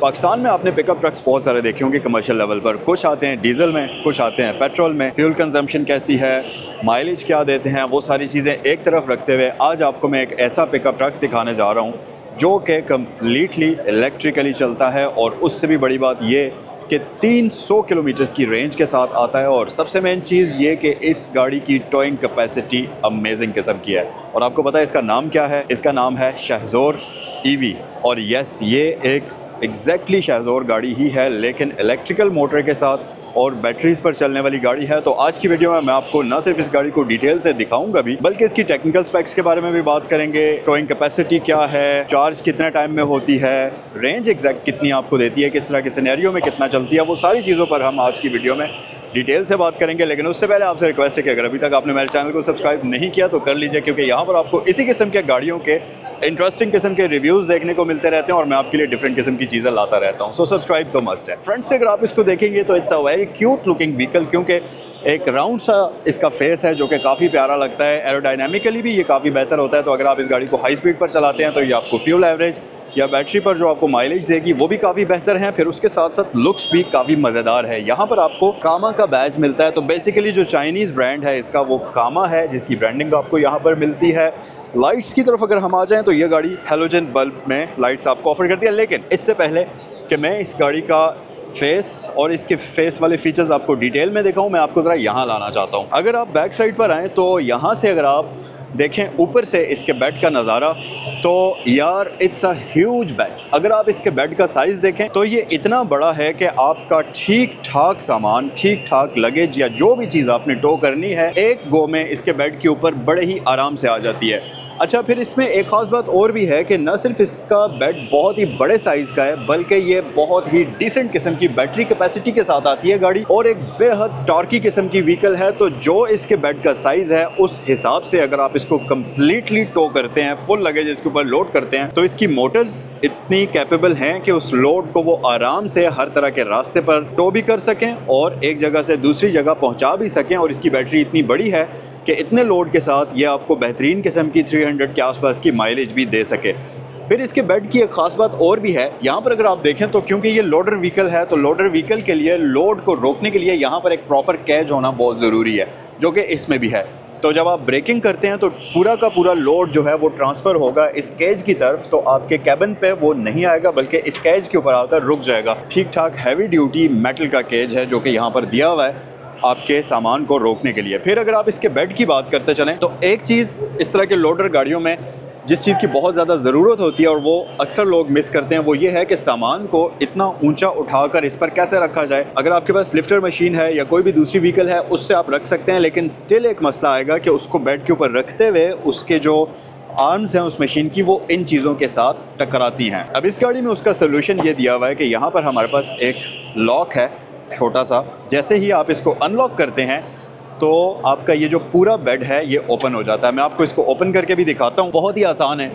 पाकिस्तान में आपने pickup trucks बहुत सारे देखे होंगे कमर्शियल लेवल पर। कुछ आते हैं डीजल में, कुछ आते हैं पेट्रोल में। फ्यूल कंजम्पशन कैसी है, माइलेज क्या देते हैं, वो सारी चीज़ें एक तरफ रखते हुए आज आपको मैं एक ऐसा पिकअप ट्रक दिखाने जा रहा हूँ जो कि कम्प्लीटली इलेक्ट्रिकली चलता है और उससे भी बड़ी बात ये कि 300 किलोमीटर्स की रेंज के साथ आता है। और सबसे मेन चीज़ ये कि इस गाड़ी की टोइंग कैपेसिटी अमेजिंग किस्म की है। और आपको पता है इसका नाम क्या है? इसका नाम है शहज़ोर ईवी। और यस, ये एक एग्जैक्टली शहज़ोर गाड़ी ही है, लेकिन इलेक्ट्रिकल मोटर के साथ और बैटरीज़ पर चलने वाली गाड़ी है। तो आज की वीडियो में मैं आपको ना सिर्फ इस गाड़ी को डिटेल से दिखाऊंगा भी, बल्कि इसकी टेक्निकल स्पेक्स के बारे में भी बात करेंगे। टोइंग कैपेसिटी क्या है, चार्ज कितने टाइम में होती है, रेंज एग्जैक्ट कितनी आपको देती है, किस तरह के सिनेरियो में कितना चलती है, वो सारी चीज़ों पर हम आज की वीडियो में डिटेल से बात करेंगे। लेकिन उससे पहले आपसे रिक्वेस्ट है कि अगर अभी तक आपने मेरे चैनल को सब्सक्राइब नहीं किया तो कर लीजिए, क्योंकि यहाँ पर आपको इसी किस्म के गाड़ियों के इंटरेस्टिंग किस्म के रिव्यूज़ देखने को मिलते रहते हैं और मैं आपके लिए डिफरेंट किस्म की चीज़ें लाता रहता हूँ। सो सब्सक्राइब तो मस्ट है। फ्रंट से अगर आप इसको देखेंगे तो it's a very cute looking vehicle, क्योंकि एक राउंड सा इसका फेस है जो कि काफ़ी प्यारा लगता है। एरोडायनामिकली भी ये काफ़ी बेहतर होता है। तो अगर आप इस गाड़ी को हाई स्पीड पर चलाते हैं तो ये आपको फ्यूल एवरेज या बैटरी पर जो आपको माइलेज देगी वो भी काफ़ी बेहतर है। फिर उसके साथ साथ लुक्स भी काफ़ी मज़ेदार है। यहाँ पर आपको कामा का बैज मिलता है। तो बेसिकली जो चाइनीज़ ब्रांड है इसका वो कामा है, जिसकी ब्रांडिंग आपको यहाँ पर मिलती है। लाइट्स की तरफ अगर हम आ जाएं तो ये गाड़ी हेलोजन बल्ब में लाइट्स आपको ऑफर करती है। लेकिन इससे पहले कि मैं इस गाड़ी का फेस और इसके फेस वाले फीचर्स आपको डिटेल में दिखाऊं, मैं आपको ज़रा यहाँ लाना चाहता हूँ। अगर आप बैक साइड पर आएँ तो यहाँ से अगर आप देखें ऊपर से इसके बेड का नज़ारा, तो यार इट्स अ ह्यूज बेड। अगर आप इसके बेड का साइज़ देखें तो ये इतना बड़ा है कि आपका ठीक ठाक सामान, ठीक ठाक लगेज या जो भी चीज़ आपने टो करनी है एक गो में इसके बेड के ऊपर बड़े ही आराम से आ जाती है। अच्छा, फिर इसमें एक ख़ास बात और भी है कि न सिर्फ इसका बेड बहुत ही बड़े साइज़ का है, बल्कि ये बहुत ही डिसेंट किस्म की बैटरी कैपेसिटी के साथ आती है गाड़ी और एक बेहद टॉर्की किस्म की व्हीकल है। तो जो इसके बेड का साइज़ है उस हिसाब से अगर आप इसको कम्प्लीटली टो करते हैं, फुल लगेज इसके ऊपर लोड करते हैं, तो इसकी मोटर्स इतनी कैपेबल हैं कि उस लोड को वो आराम से हर तरह के रास्ते पर टो भी कर सकें और एक जगह से दूसरी जगह पहुँचा भी सकें। और इसकी बैटरी इतनी बड़ी है कि इतने लोड के साथ ये आपको बेहतरीन किस्म की 300 के आसपास की माइलेज भी दे सके। फिर इसके बेड की एक ख़ास बात और भी है। यहाँ पर अगर आप देखें तो क्योंकि ये लोडर व्हीकल है, तो लोडर व्हीकल के लिए लोड को रोकने के लिए यहाँ पर एक प्रॉपर कैज होना बहुत ज़रूरी है, जो कि इसमें भी है। तो जब आप ब्रेकिंग करते हैं तो पूरा का पूरा लोड जो है वो ट्रांसफ़र होगा इस कैज की तरफ। तो आपके कैबिन पे वो नहीं आएगा, बल्कि इस कैज के ऊपर आकर रुक जाएगा। ठीक ठाक हैवी ड्यूटी मेटल का केज है जो कि यहाँ पर दिया हुआ है आपके सामान को रोकने के लिए। फिर अगर आप इसके बेड की बात करते चलें तो एक चीज़ इस तरह के लोडर गाड़ियों में जिस चीज़ की बहुत ज़्यादा ज़रूरत होती है और वो अक्सर लोग मिस करते हैं, वो ये है कि सामान को इतना ऊंचा उठाकर इस पर कैसे रखा जाए। अगर आपके पास लिफ्टर मशीन है या कोई भी दूसरी व्हीकल है उससे आप रख सकते हैं, लेकिन स्टिल एक मसला आएगा कि उसको बेड के ऊपर रखते हुए उसके जो आर्म्स हैं उस मशीन की वो इन चीज़ों के साथ टकराती हैं। अब इस गाड़ी में उसका सोल्यूशन ये दिया हुआ है कि यहाँ पर हमारे पास एक लॉक है छोटा सा। जैसे ही आप इसको अनलॉक करते हैं तो आपका ये जो पूरा बेड है ये ओपन हो जाता है। मैं आपको इसको ओपन करके भी दिखाता हूँ, बहुत ही आसान है।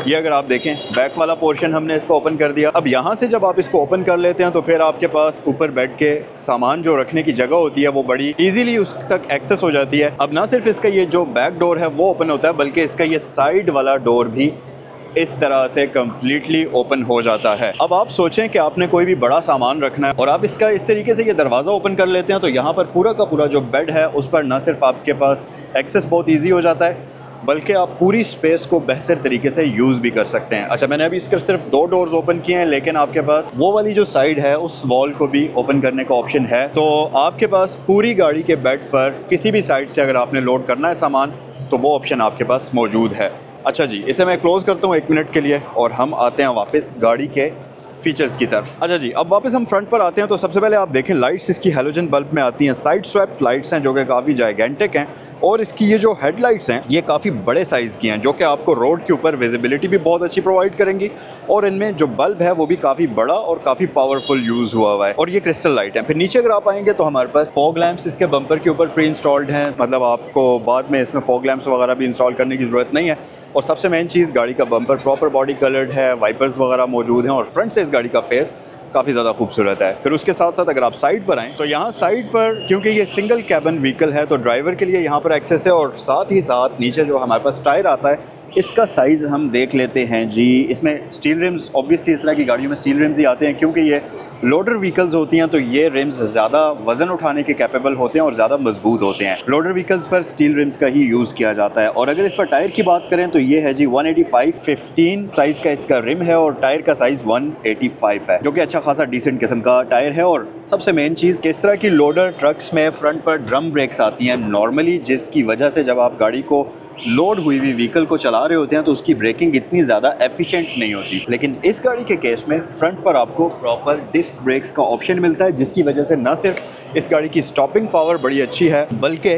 ये अगर आप देखें बैक वाला पोर्शन हमने इसको ओपन कर दिया। अब यहाँ से जब आप इसको ओपन कर लेते हैं तो फिर आपके पास ऊपर बेड के सामान जो रखने की जगह होती है वो बड़ी इजीली उस तक एक्सेस हो जाती है। अब ना सिर्फ इसका ये जो बैक डोर है वो ओपन होता है, बल्कि इसका ये साइड वाला डोर भी इस तरह से कम्प्लीटली ओपन हो जाता है। अब आप सोचें कि आपने कोई भी बड़ा सामान रखना है और आप इसका इस तरीके से ये दरवाज़ा ओपन कर लेते हैं तो यहाँ पर पूरा का पूरा जो बेड है उस पर ना सिर्फ आपके पास एक्सेस बहुत ईजी हो जाता है, बल्कि आप पूरी स्पेस को बेहतर तरीके से यूज़ भी कर सकते हैं। अच्छा, मैंने अभी इसके सिर्फ 2 डोर्स ओपन किए हैं, लेकिन आपके पास वो वाली जो साइड है उस वॉल को भी ओपन करने का ऑप्शन है। तो आपके पास पूरी गाड़ी के बेड पर किसी भी साइड से अगर आपने लोड करना है सामान तो वो ऑप्शन आपके पास मौजूद है। अच्छा जी, इसे मैं क्लोज़ करता हूँ 1 मिनट के लिए और हम आते हैं वापस गाड़ी के फीचर्स की तरफ। अच्छा जी, अब वापस हम फ्रंट पर आते हैं। तो सबसे पहले आप देखें लाइट्स इसकी हैलोजन बल्ब में आती हैं। साइड स्वैप्ड लाइट्स हैं जो कि काफ़ी जायगेंटिक हैं और इसकी ये जो हेडलाइट्स हैं ये काफ़ी बड़े साइज़ की हैं, जो कि आपको रोड के ऊपर विजिबिलिटी भी बहुत अच्छी प्रोवाइड करेंगी। और इनमें जो बल्ब है वो भी काफ़ी बड़ा और काफ़ी पावरफुल यूज़ हुआ हुआ है और ये क्रिस्टल लाइट है। फिर नीचे अगर आप आएंगे तो हमारे पास फॉग लैंप्स इसके बम्पर के ऊपर प्री इंस्टॉल्ड हैं, मतलब आपको बाद में इसमें फॉग लैंप्स वगैरह भी इंस्टॉल करने की ज़रूरत नहीं है। और सबसे मेन चीज़, गाड़ी का बम्पर प्रॉपर बॉडी कलर्ड है, वाइपर्स वगैरह मौजूद हैं और फ्रंट से इस गाड़ी का फेस काफ़ी ज़्यादा खूबसूरत है। फिर उसके साथ साथ अगर आप साइड पर आएँ तो यहाँ साइड पर क्योंकि ये सिंगल कैबिन व्हीकल है तो ड्राइवर के लिए यहाँ पर एक्सेस है और साथ ही साथ नीचे जो हमारे पास टायर आता है इसका साइज़ हम देख लेते हैं जी। इसमें स्टील रिम्स, ऑब्वियसली इस तरह की गाड़ियों में स्टील रिम्स ही आते हैं क्योंकि ये लोडर व्हीकल्स होती हैं, तो ये रिम्स ज़्यादा वज़न उठाने के कैपेबल होते हैं और ज़्यादा मजबूत होते हैं। लोडर व्हीकल्स पर स्टील रिम्स का ही यूज़ किया जाता है। और अगर इस पर टायर की बात करें तो ये है जी 185/15 साइज़ का इसका रिम है और टायर का साइज़ 185 है, जो कि अच्छा खासा डिसेंट किस्म का टायर है। और सबसे मेन चीज़, किस तरह की लोडर ट्रक्स में फ्रंट पर ड्रम ब्रेक्स आती हैं नॉर्मली, जिसकी वजह से जब आप गाड़ी को लोड हुई हुई व्हीकल को चला रहे होते हैं तो उसकी ब्रेकिंग इतनी ज़्यादा एफिशिएंट नहीं होती। लेकिन इस गाड़ी के केस में फ्रंट पर आपको प्रॉपर डिस्क ब्रेक्स का ऑप्शन मिलता है, जिसकी वजह से न सिर्फ इस गाड़ी की स्टॉपिंग पावर बड़ी अच्छी है, बल्कि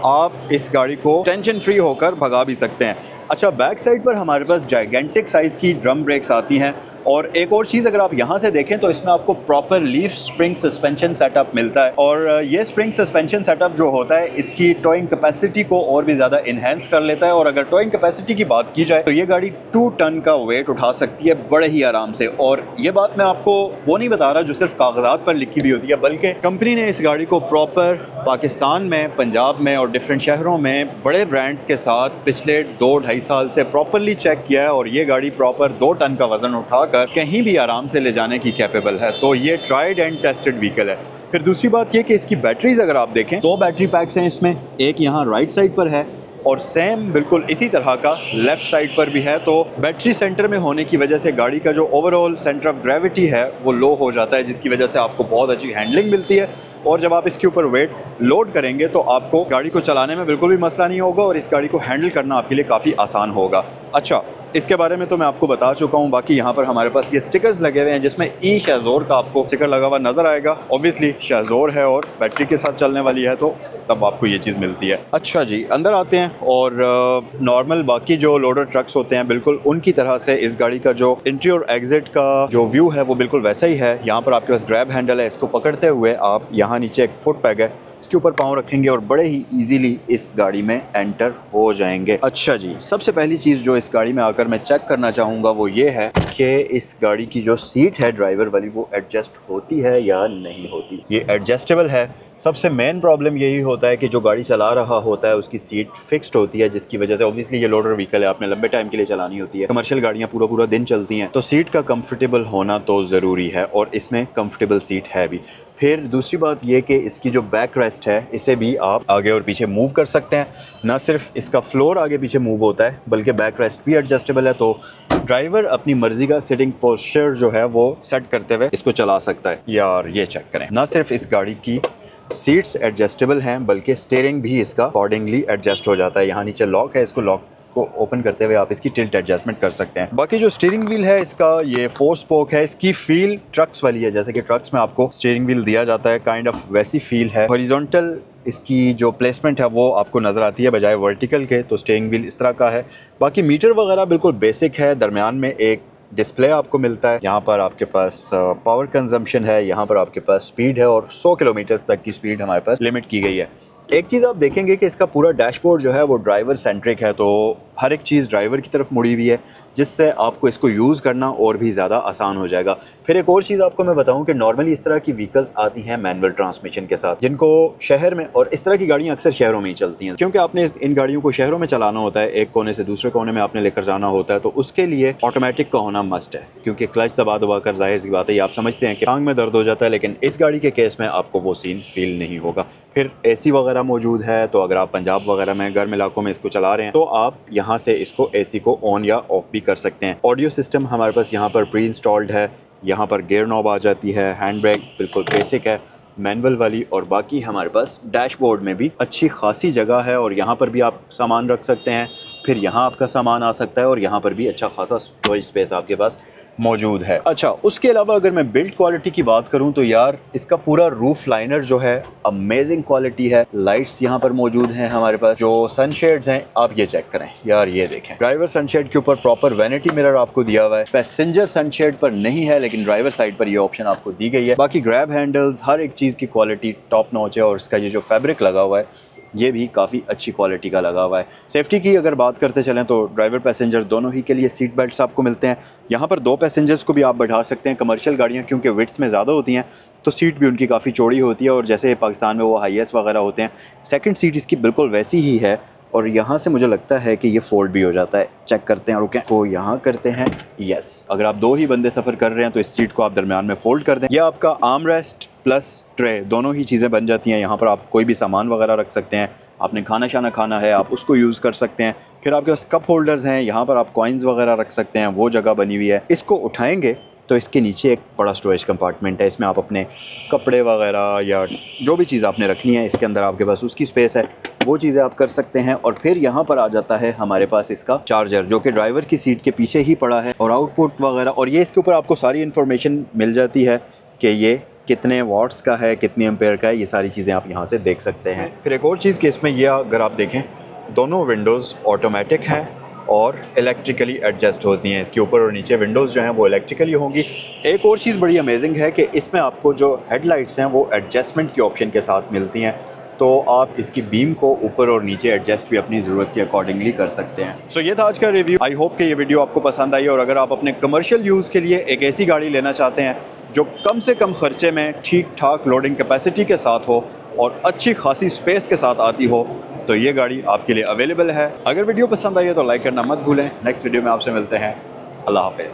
आप इस गाड़ी को टेंशन फ्री होकर भगा भी सकते हैं। अच्छा, बैक साइड पर हमारे पास जाइगेंटिक साइज़ की ड्रम ब्रेक्स आती हैं। और एक और चीज़, अगर आप यहाँ से देखें तो इसमें आपको proper leaf spring suspension setup मिलता है। और ये स्प्रिंग सस्पेंशन सेटअप जो होता है इसकी टोइंग कैपेसिटी को और भी ज़्यादा इन्हेंस कर लेता है। और अगर टोइंग कैपेसिटी की बात की जाए तो ये गाड़ी 2 टन का वेट उठा सकती है बड़े ही आराम से। और ये बात मैं आपको वो नहीं बता रहा जो सिर्फ कागजात पर लिखी हुई होती है, बल्कि कंपनी ने इस गाड़ी को प्रॉपर पाकिस्तान में, पंजाब में और डिफरेंट शहरों में बड़े ब्रांड्स के साथ पिछले 2-2.5 साल से प्रॉपरली चेक किया है। और ये गाड़ी प्रॉपर 2 टन का वजन उठा कहीं भी आराम से ले जाने की कैपेबल है। तो ये ट्राइड एंड टेस्टेड व्हीकल है। फिर दूसरी बात ये कि इसकी बैटरीज अगर आप देखें, 2 बैटरी पैक्स हैं इसमें, एक यहाँ राइट साइड पर है और सेम बिल्कुल इसी तरह का लेफ्ट साइड पर भी है। तो बैटरी सेंटर में होने की वजह से गाड़ी का जो ओवरऑल सेंटर ऑफ ग्रेविटी है वो लो हो जाता है, जिसकी वजह से आपको बहुत अच्छी हैंडलिंग मिलती है। और जब आप इसके ऊपर वेट लोड करेंगे तो आपको गाड़ी को चलाने में बिल्कुल भी मसला नहीं होगा और इस गाड़ी को हैंडल करना आपके लिए काफ़ी आसान होगा। अच्छा, इसके बारे में तो मैं आपको बता चुका हूँ। बाकी यहाँ पर हमारे पास ये स्टिकर्स लगे हुए हैं जिसमें ई शहज़ोर का आपको स्टिकर लगा हुआ नज़र आएगा। ऑब्वियसली शहज़ोर है और बैटरी के साथ चलने वाली है, तो तब आपको ये चीज़ मिलती है। अच्छा जी, अंदर आते हैं और नॉर्मल बाकी जो लोडर ट्रक्स होते हैं बिल्कुल उनकी तरह से इस गाड़ी का जो एंट्री और एग्जिट का जो व्यू है वो बिल्कुल वैसा ही है। यहाँ पर आपके पास ग्रैब हैंडल है, इसको पकड़ते हुए आप यहाँ नीचे एक फुट पैग है, इसके ऊपर पाँव रखेंगे और बड़े ही इजीली इस गाड़ी में एंटर हो जाएंगे। अच्छा जी, सबसे पहली चीज़ जो इस गाड़ी में आकर मैं चेक करना चाहूँगा वो ये है कि इस गाड़ी की जो सीट है ड्राइवर वाली वो एडजस्ट होती है या नहीं होती। ये एडजस्टेबल है। सबसे मेन प्रॉब्लम यही होता है कि जो गाड़ी चला रहा होता है उसकी सीट फिक्स्ड होती है, जिसकी वजह से ऑब्वियसली ये लोडर व्हीकल है, आपने लंबे टाइम के लिए चलानी होती है। कमर्शियल गाड़ियाँ पूरा दिन चलती हैं, तो सीट का कंफर्टेबल होना तो ज़रूरी है और इसमें कंफर्टेबल सीट है भी। फिर दूसरी बात ये कि इसकी जो बैक रेस्ट है इसे भी आप आगे और पीछे मूव कर सकते हैं। ना सिर्फ इसका फ्लोर आगे पीछे मूव होता है बल्कि बैक रेस्ट भी एडजस्टेबल है, तो ड्राइवर अपनी मर्जी का सिटिंग पोस्चर जो है वो सेट करते हुए इसको चला सकता है। यार ये चेक करें, ना सिर्फ इस गाड़ी की सीट्स एडजस्टेबल हैं बल्कि स्टीयरिंग भी इसका अकॉर्डिंगली एडजस्ट हो जाता है। यहाँ नीचे लॉक है, इसको लॉक को ओपन करते हुए आप इसकी टिल्ट एडजस्टमेंट कर सकते हैं। बाकी जो स्टीयरिंग व्हील है इसका ये 4 स्पोक है, इसकी फील ट्रक्स वाली है, जैसे कि ट्रक्स में आपको स्टीयरिंग व्हील दिया जाता है, काइंड ऑफ वैसी फील है। हॉरिजॉन्टल इसकी जो प्लेसमेंट है वो आपको नज़र आती है बजाय वर्टिकल के, तो स्टीयरिंग व्हील इस तरह का है। बाकी मीटर वगैरह बिल्कुल बेसिक है। दरमियान में एक डिस्प्ले आपको मिलता है, यहाँ पर आपके पास पावर कंजम्पशन है, यहाँ पर आपके पास स्पीड है और 100 किलोमीटर तक की स्पीड हमारे पास लिमिट की गई है। एक चीज़ आप देखेंगे कि इसका पूरा डैशबोर्ड जो है वो ड्राइवर सेंट्रिक है, तो हर एक चीज़ ड्राइवर की तरफ मुड़ी हुई है, जिससे आपको इसको यूज़ करना और भी ज़्यादा आसान हो जाएगा। फिर एक और चीज़ आपको मैं बताऊं कि नॉर्मली इस तरह की व्हीकल्स आती हैं मैनुअल ट्रांसमिशन के साथ, जिनको शहर में, और इस तरह की गाड़ियाँ अक्सर शहरों में ही चलती हैं क्योंकि आपने इन गाड़ियों को शहरों में चलाना होता है, एक कोने से दूसरे कोने में आपने लेकर जाना होता है, तो उसके लिए ऑटोमेटिक का होना मस्ट है क्योंकि क्लच दबा कर जाहिर सी बात है आप समझते हैं कि टांग में दर्द हो जाता है, लेकिन इस गाड़ी के केस में आपको वो सीन फील नहीं होगा। फिर AC वगैरह मौजूद है, तो अगर आप पंजाब वगैरह में गर्म इलाकों में इसको चला रहे हैं तो आप यहाँ से इसको AC को ऑन या ऑफ भी कर सकते हैं। ऑडियो सिस्टम हमारे पास यहाँ पर प्री इंस्टॉल्ड है, यहाँ पर गियर नॉब आ जाती है, हैंड ब्रेक बिल्कुल बेसिक है मैनुअल वाली, और बाकी हमारे पास डैशबोर्ड में भी अच्छी खासी जगह है और यहाँ पर भी आप सामान रख सकते हैं, फिर यहाँ आपका सामान आ सकता है और यहाँ पर भी अच्छा खासा स्टोरेज स्पेस आपके पास मौजूद है। अच्छा, उसके अलावा अगर मैं बिल्ड क्वालिटी की बात करूं तो यार इसका पूरा रूफ लाइनर जो है अमेजिंग क्वालिटी है। लाइट्स यहाँ पर मौजूद हैं हमारे पास, जो सनशेड्स हैं आप ये चेक करें यार, ये देखें ड्राइवर सनशेड के ऊपर प्रॉपर वैनिटी मिरर आपको दिया हुआ है। पैसेंजर सनशेड पर नहीं है लेकिन ड्राइवर साइड पर ये ऑप्शन आपको दी गई है। बाकी ग्रैब हैंडल्स, हर एक चीज़ की क्वालिटी टॉप नॉच है और इसका ये जो फैब्रिक लगा हुआ है ये भी काफ़ी अच्छी क्वालिटी का लगा हुआ है। सेफ्टी की अगर बात करते चलें तो ड्राइवर पैसेंजर दोनों ही के लिए सीट बेल्ट्स आपको मिलते हैं। यहाँ पर 2 पैसेंजर्स को भी आप बैठा सकते हैं। कमर्शियल गाड़ियाँ क्योंकि विड्थ में ज़्यादा होती हैं तो सीट भी उनकी काफ़ी चौड़ी होती है और जैसे पाकिस्तान में वो हाईएस वगैरह होते हैं, सेकंड सीट इसकी बिल्कुल वैसी ही है और यहाँ से मुझे लगता है कि ये फोल्ड भी हो जाता है। चेक करते हैं, रुकें, तो यहाँ करते हैं, यस। अगर आप 2 ही बंदे सफ़र कर रहे हैं तो इस सीट को आप दरमियान में फोल्ड कर दें। ये आपका आर्म रेस्ट प्लस ट्रे दोनों ही चीज़ें बन जाती हैं। यहाँ पर आप कोई भी सामान वगैरह रख सकते हैं, आपने खाना शाना खाना है आप उसको यूज़ कर सकते हैं। फिर आपके पास कप होल्डर्स हैं, यहाँ पर आप कॉइन्स वगैरह रख सकते हैं, वो जगह बनी हुई है। इसको उठाएंगे तो इसके नीचे एक बड़ा स्टोरेज कंपार्टमेंट है, इसमें आप अपने कपड़े वगैरह या जो भी चीज़ आपने रखनी है इसके अंदर आपके पास उसकी स्पेस है, वो चीज़ें आप कर सकते हैं। और फिर यहाँ पर आ जाता है हमारे पास इसका चार्जर, जो कि ड्राइवर की सीट के पीछे ही पड़ा है, और आउटपुट वगैरह, और ये इसके ऊपर आपको सारी इन्फॉर्मेशन मिल जाती है कि ये कितने वाट्स का है, कितनी एम्पेयर का है, ये सारी चीज़ें आप यहाँ से देख सकते हैं। फिर एक और चीज़ कि इसमें ये अगर आप देखें दोनों विंडोज़ ऑटोमेटिक हैं और इलेक्ट्रिकली एडजस्ट होती हैं। इसके ऊपर और नीचे विंडोज़ जो हैं वो इलेक्ट्रिकली होंगी। एक और चीज़ बड़ी अमेजिंग है कि इसमें आपको जो हेडलाइट्स हैं वो एडजस्टमेंट के ऑप्शन के साथ मिलती हैं, तो आप इसकी बीम को ऊपर और नीचे एडजस्ट भी अपनी ज़रूरत के अकॉर्डिंगली कर सकते हैं। सो ये था आज का रिव्यू। आई होप कि ये वीडियो आपको पसंद आई, और अगर आप अपने कमर्शियल यूज़ के लिए एक ऐसी गाड़ी लेना चाहते हैं जो कम से कम ख़र्चे में ठीक ठाक लोडिंग कैपेसिटी के साथ हो और अच्छी खासी स्पेस के साथ आती हो, तो ये गाड़ी आपके लिए अवेलेबल है। अगर वीडियो पसंद आई है तो लाइक करना मत भूलें। नेक्स्ट वीडियो में आपसे मिलते हैं। अल्लाह हाफ़िज़।